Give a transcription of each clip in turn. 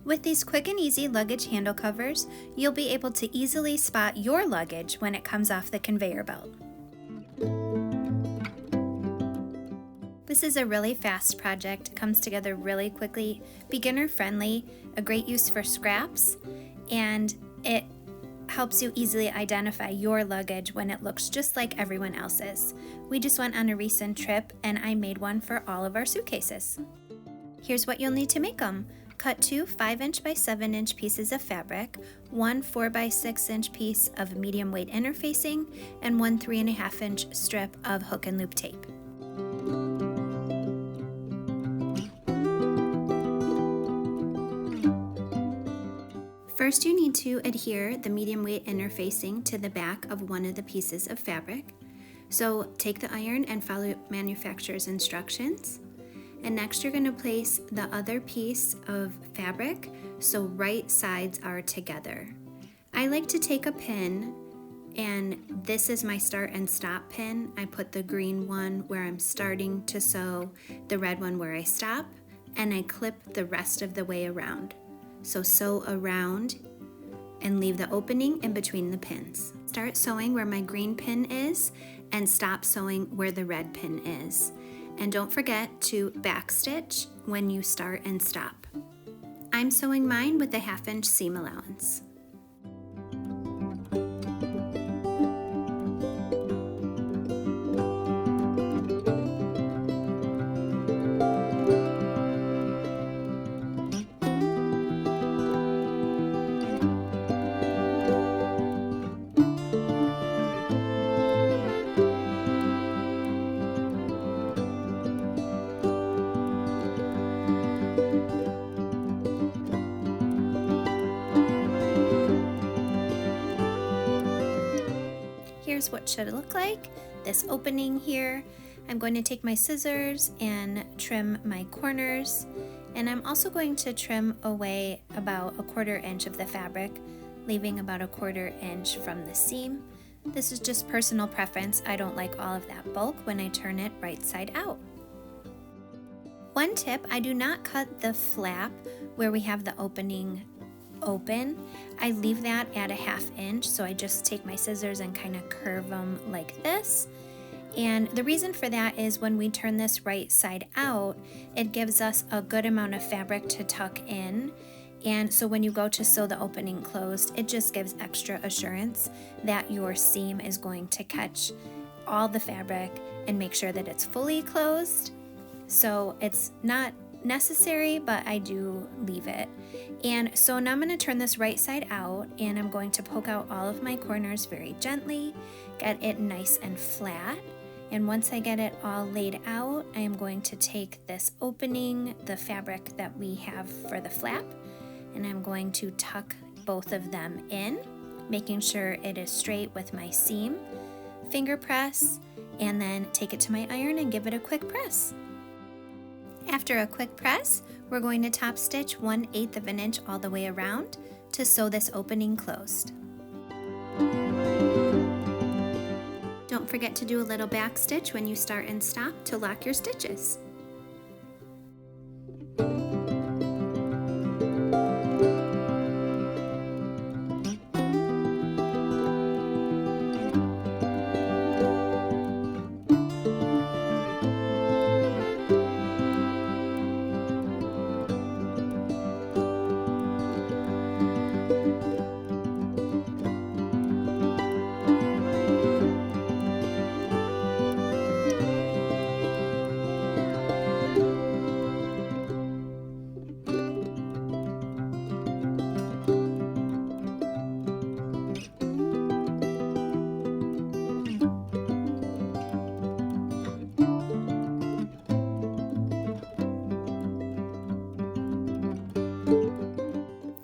With these quick and easy luggage handle covers, you'll be able to easily spot your luggage when it comes off the conveyor belt. This is a really fast project, comes together really quickly, beginner friendly, a great use for scraps, and it helps you easily identify your luggage when it looks just like everyone else's. We just went on a recent trip and I made one for all of our suitcases. Here's what you'll need to make them. Cut 2 5" by 7" pieces of fabric, 1 4 by 6" piece of medium weight interfacing, and 1 3.5" strip of hook and loop tape. First, you need to adhere the medium weight interfacing to the back of one of the pieces of fabric. So take the iron and follow manufacturer's instructions. And next you're going to place the other piece of fabric so right sides are together. I like to take a pin, and this is my start and stop pin. I put the green one where I'm starting to sew, the red one where I stop, and I clip the rest of the way around. So sew around and leave the opening in between the pins. Start sewing where my green pin is and stop sewing where the red pin is. And don't forget to backstitch when you start and stop. I'm sewing mine with a 1/2" seam allowance. Here's what should look like. This opening here. I'm going to take my scissors and trim my corners, and I'm also going to trim away about 1/4 inch of the fabric, leaving about 1/4 inch from the seam. This is just personal preference. I don't like all of that bulk when I turn it right side out. One tip, I do not cut the flap where we have the opening open. I leave that at a 1/2 inch, so I just take my scissors and kind of curve them like this. And the reason for that is when we turn this right side out, it gives us a good amount of fabric to tuck in. And so when you go to sew the opening closed, it just gives extra assurance that your seam is going to catch all the fabric and make sure that it's fully closed. So it's not necessary, but I do leave it. And so now I'm going to turn this right side out, and I'm going to poke out all of my corners very gently, get it nice and flat. And once I get it all laid out, I am going to take this opening, the fabric that we have for the flap, and I'm going to tuck both of them in, making sure it is straight with my seam, finger press, and then take it to my iron and give it a quick press. After a quick press, we're going to top stitch 1/8 of an inch all the way around to sew this opening closed. Don't forget to do a little back stitch when you start and stop to lock your stitches.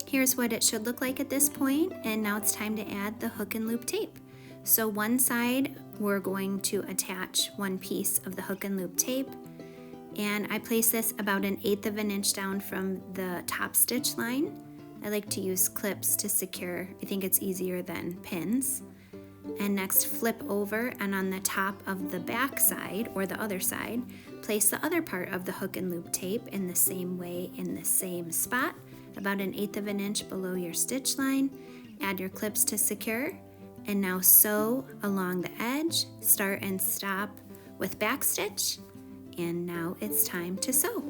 Here's what it should look like at this point, and now it's time to add the hook and loop tape. So one side, we're going to attach one piece of the hook and loop tape, and I place this about 1/8 of an inch down from the top stitch line. I like to use clips to secure. I think it's easier than pins. And next flip over, and on the top of the back side or the other side, place the other part of the hook and loop tape in the same way in the same spot, about 1/8 of an inch below your stitch line. Add your clips to secure, and now sew along the edge, start and stop with back stitch, and now it's time to sew.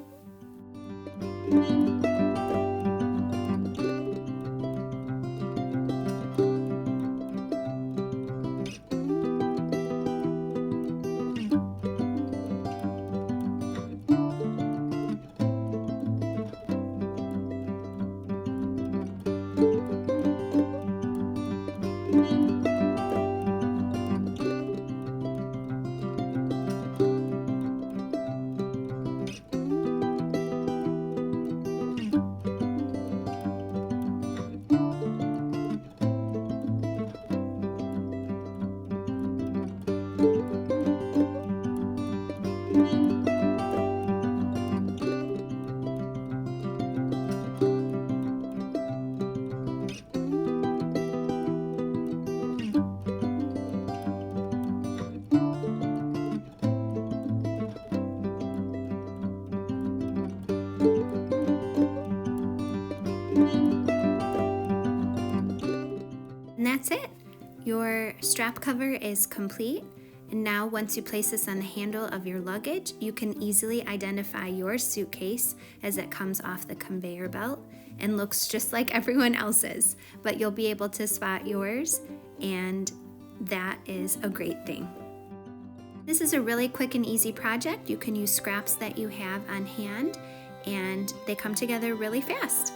And that's it. Your strap cover is complete. And now once you place this on the handle of your luggage, you can easily identify your suitcase as it comes off the conveyor belt and looks just like everyone else's, but you'll be able to spot yours, and that is a great thing. This is a really quick and easy project. You can use scraps that you have on hand, and they come together really fast.